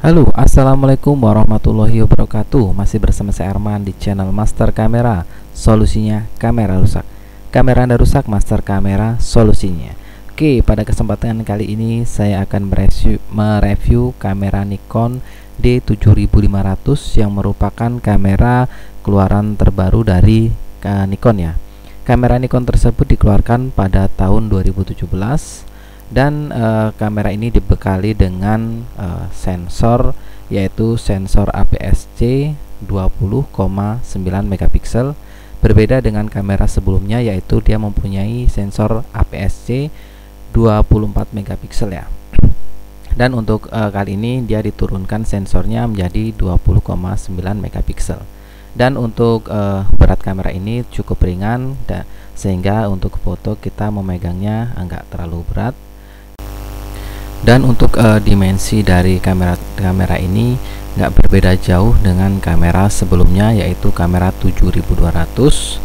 Halo, assalamualaikum warahmatullahi wabarakatuh. Masih bersama saya Arman di channel Master Kamera. Solusinya kamera rusak. Kamera Anda rusak, Master Kamera solusinya. Oke, pada kesempatan kali ini saya akan mereview kamera Nikon D7500 yang merupakan kamera keluaran terbaru dari Nikon ya. Kamera Nikon tersebut dikeluarkan pada tahun 2017 dan kamera ini dibekali dengan sensor, yaitu sensor APS-C 20,9 megapiksel. Berbeda dengan kamera sebelumnya, yaitu dia mempunyai sensor APS-C 24 megapiksel ya. Dan untuk kali ini dia diturunkan sensornya menjadi 20,9 megapiksel. Dan untuk berat kamera ini cukup ringan, sehingga untuk foto kita memegangnya enggak terlalu berat. Dan untuk dimensi dari kamera ini nggak berbeda jauh dengan kamera sebelumnya, yaitu kamera 7200.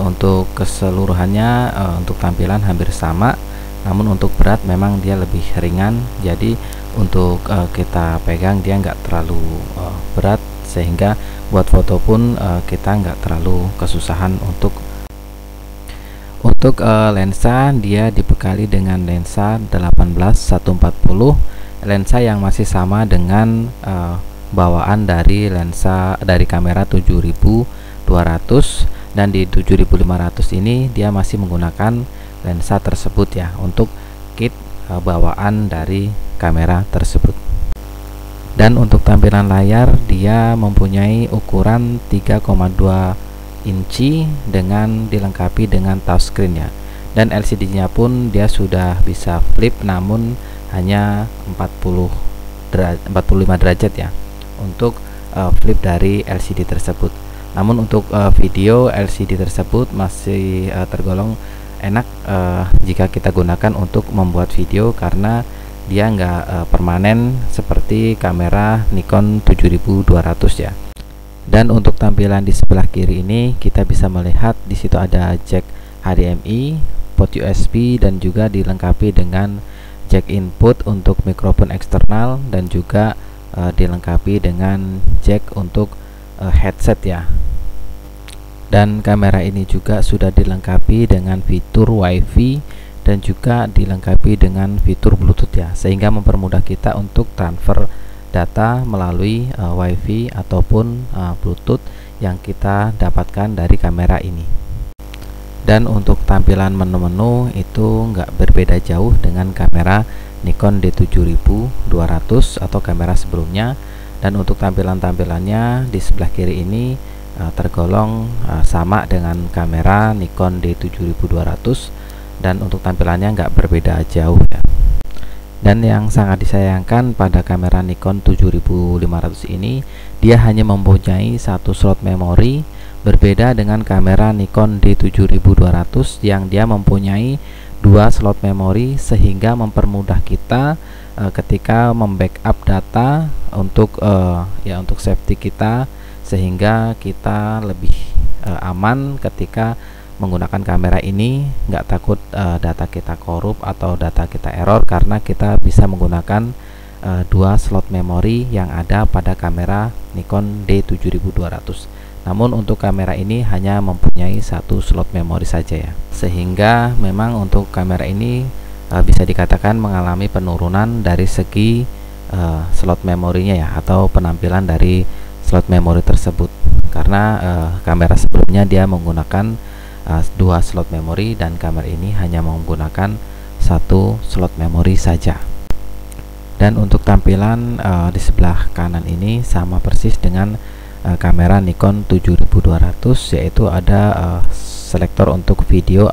Untuk keseluruhannya untuk tampilan hampir sama, namun untuk berat memang dia lebih ringan. Jadi untuk kita pegang dia nggak terlalu berat, sehingga buat foto pun kita nggak terlalu kesusahan. Untuk lensa, dia dibekali dengan lensa 18-140, lensa yang masih sama dengan bawaan dari kamera 7200, dan di 7500 ini dia masih menggunakan lensa tersebut ya, untuk kit bawaan dari kamera tersebut. Dan untuk tampilan layar, dia mempunyai ukuran 3,2 inci dengan dilengkapi dengan touchscreen ya. Dan LCD-nya pun dia sudah bisa flip, namun hanya 45 derajat ya untuk flip dari LCD tersebut. Namun untuk video, LCD tersebut masih tergolong enak jika kita gunakan untuk membuat video, karena dia nggak permanen seperti kamera Nikon 7200 ya. Dan untuk tampilan di sebelah kiri ini, kita bisa melihat di situ ada jack HDMI, port USB, dan juga dilengkapi dengan jack input untuk mikrofon eksternal, dan juga dilengkapi dengan jack untuk headset ya. Dan kamera ini juga sudah dilengkapi dengan fitur WiFi dan juga dilengkapi dengan fitur Bluetooth ya, sehingga mempermudah kita untuk transfer data melalui WiFi ataupun Bluetooth yang kita dapatkan dari kamera ini. Dan untuk tampilan menu-menu itu nggak berbeda jauh dengan kamera Nikon D7200 atau kamera sebelumnya. Dan untuk tampilannya di sebelah kiri ini tergolong sama dengan kamera Nikon D7200, dan untuk tampilannya nggak berbeda jauh ya. Dan yang sangat disayangkan pada kamera Nikon 7500 ini, dia hanya mempunyai satu slot memori, berbeda dengan kamera Nikon D7200 yang dia mempunyai dua slot memori, sehingga mempermudah kita ketika membackup data untuk safety kita, sehingga kita lebih aman ketika menggunakan kamera ini, nggak takut data kita korup atau data kita error, karena kita bisa menggunakan dua slot memori yang ada pada kamera Nikon D7200. Namun untuk kamera ini hanya mempunyai satu slot memori saja ya, sehingga memang untuk kamera ini bisa dikatakan mengalami penurunan dari segi slot memorinya ya, atau penampilan dari slot memori tersebut, karena kamera sebelumnya dia menggunakan dua slot memori, dan kamera ini hanya menggunakan satu slot memori saja. Dan untuk tampilan di sebelah kanan ini sama persis dengan kamera Nikon 7200, yaitu ada selektor untuk video,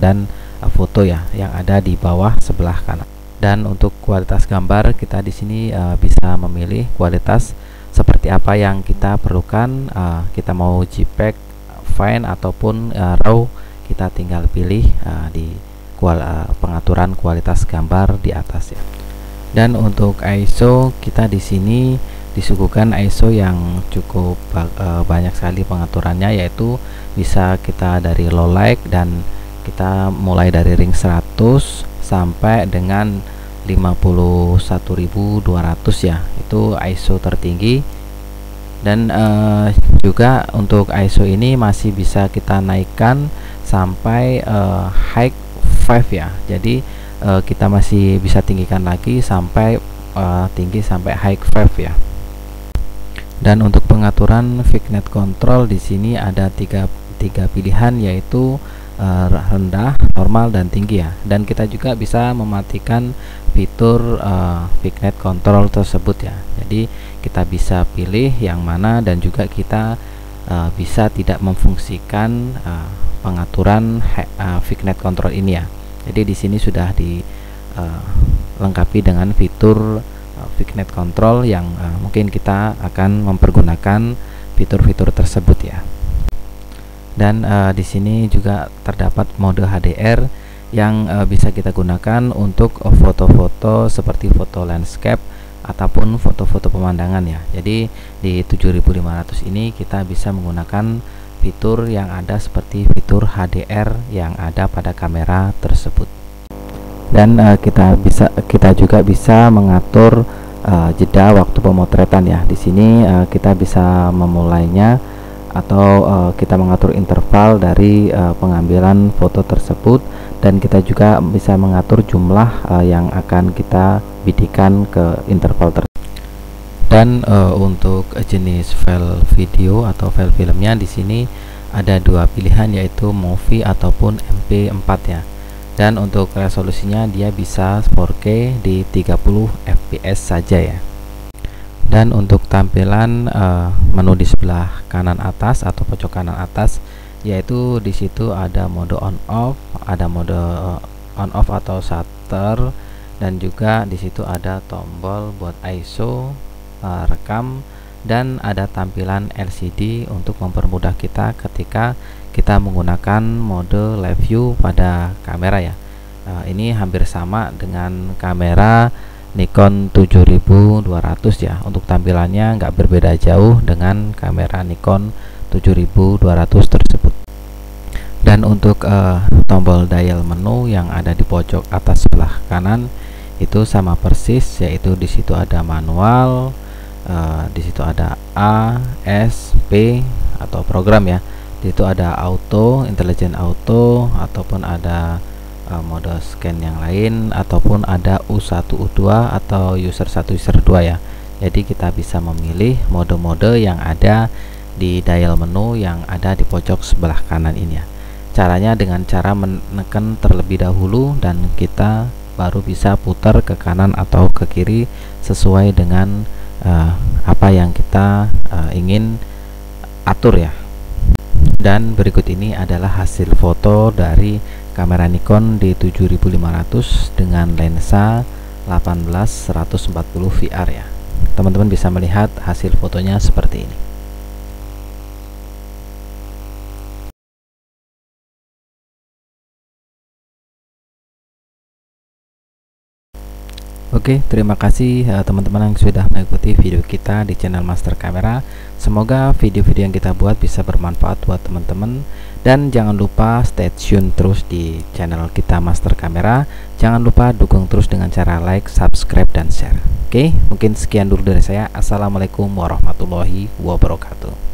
dan foto ya, yang ada di bawah sebelah kanan. Dan untuk kualitas gambar, kita di sini bisa memilih kualitas seperti apa yang kita perlukan. Kita mau JPEG, fine ataupun RAW, kita tinggal pilih di pengaturan kualitas gambar di atas ya. Dan untuk ISO, kita di sini disuguhkan ISO yang cukup banyak sekali pengaturannya, yaitu bisa kita dari low light, dan kita mulai dari ring 100 sampai dengan 51200 ya, itu ISO tertinggi. Dan juga untuk ISO ini masih bisa kita naikkan sampai high 5 ya. Jadi kita masih bisa tinggikan lagi sampai tinggi sampai high 5 ya. Dan untuk pengaturan Vignette Control di sini ada tiga pilihan, yaitu rendah, normal, dan tinggi ya. Dan kita juga bisa mematikan fitur Vignette Control tersebut ya. Jadi kita bisa pilih yang mana, dan juga kita bisa tidak memfungsikan pengaturan Vignette Control ini ya. Jadi di sini sudah dilengkapi dengan fitur Vignette Control yang mungkin kita akan mempergunakan fitur-fitur tersebut ya. Dan di sini juga terdapat mode HDR yang bisa kita gunakan untuk foto-foto seperti foto landscape ataupun foto-foto pemandangan ya. Jadi di 7500 ini kita bisa menggunakan fitur yang ada seperti fitur HDR yang ada pada kamera tersebut. Dan kita juga bisa mengatur jeda waktu pemotretan ya. Di sini kita bisa memulainya atau kita mengatur interval dari pengambilan foto tersebut, dan kita juga bisa mengatur jumlah yang akan kita bidikan ke interval tersebut. Dan untuk jenis file video atau file filmnya di sini ada dua pilihan, yaitu movie ataupun MP4 ya. Dan untuk resolusinya dia bisa 4K di 30 fps saja ya. Dan untuk tampilan menu di sebelah kanan atas atau pojok kanan atas, yaitu di situ ada mode on off, ada mode on off atau shutter, dan juga di situ ada tombol buat ISO, rekam, dan ada tampilan LCD untuk mempermudah kita ketika kita menggunakan mode live view pada kamera ya. Ini hampir sama dengan kamera Nikon 7200 ya. Untuk tampilannya nggak berbeda jauh dengan kamera Nikon 7200 tersebut. Dan untuk tombol dial menu yang ada di pojok atas sebelah kanan itu sama persis, yaitu di situ ada manual, di situ ada A, S, P atau program ya. Di situ ada auto, intelligent auto, ataupun ada mode scan yang lain, ataupun ada U1, U2 atau user 1, user 2 ya. Jadi kita bisa memilih mode-mode yang ada di dial menu yang ada di pojok sebelah kanan ini ya. Caranya dengan cara menekan terlebih dahulu, dan kita baru bisa putar ke kanan atau ke kiri sesuai dengan apa yang kita ingin atur ya. Dan berikut ini adalah hasil foto dari kamera Nikon D7500 dengan lensa 18-140 VR ya. Teman-teman bisa melihat hasil fotonya seperti ini. Oke, terima kasih teman-teman yang sudah mengikuti video kita di channel Master Kamera. Semoga video-video yang kita buat bisa bermanfaat buat teman-teman, dan jangan lupa stay tune terus di channel kita Master Kamera. Jangan lupa dukung terus dengan cara like, subscribe, dan share. Oke, mungkin sekian dulu dari saya. Assalamualaikum warahmatullahi wabarakatuh.